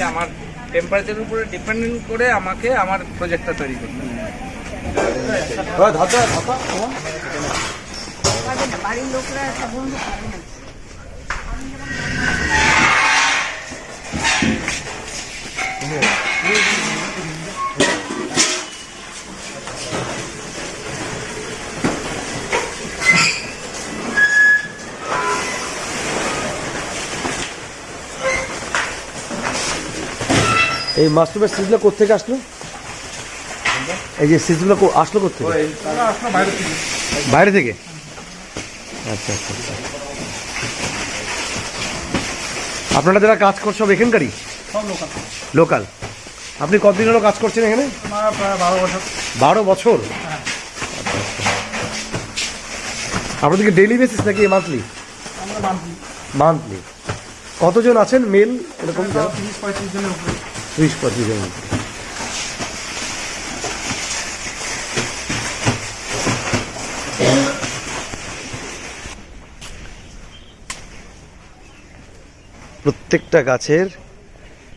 আমাকে আমার টেম্পারেচারের উপরে ডিপেন্ডেন্ট করে আমাকে আমার প্রজেক্টটা তৈরি করতে হবে। বাড়ির লোকরা সাধারণত পারে না। এই মাশরুমের সিজগুলো কোত্থেকে আসলো? এই যে সিজগুলো আসলো কোত্থেকে? বাইরে থেকে। আচ্ছা আচ্ছা আচ্ছা। আপনারা যারা কাজ করছে সব এখানকারই? লোকাল। আপনি কতদিন হলো কাজ করছেন এখানে? 12 বছর। 12 বছর? আপনাদেরকে ডেইলি বেসিস নাকি মান্থলি? মান্থলি। কতজন আছেন মেল এরকম? 30-35 জনের উপরে। 30-35 জন। প্রত্যেকটা গাছের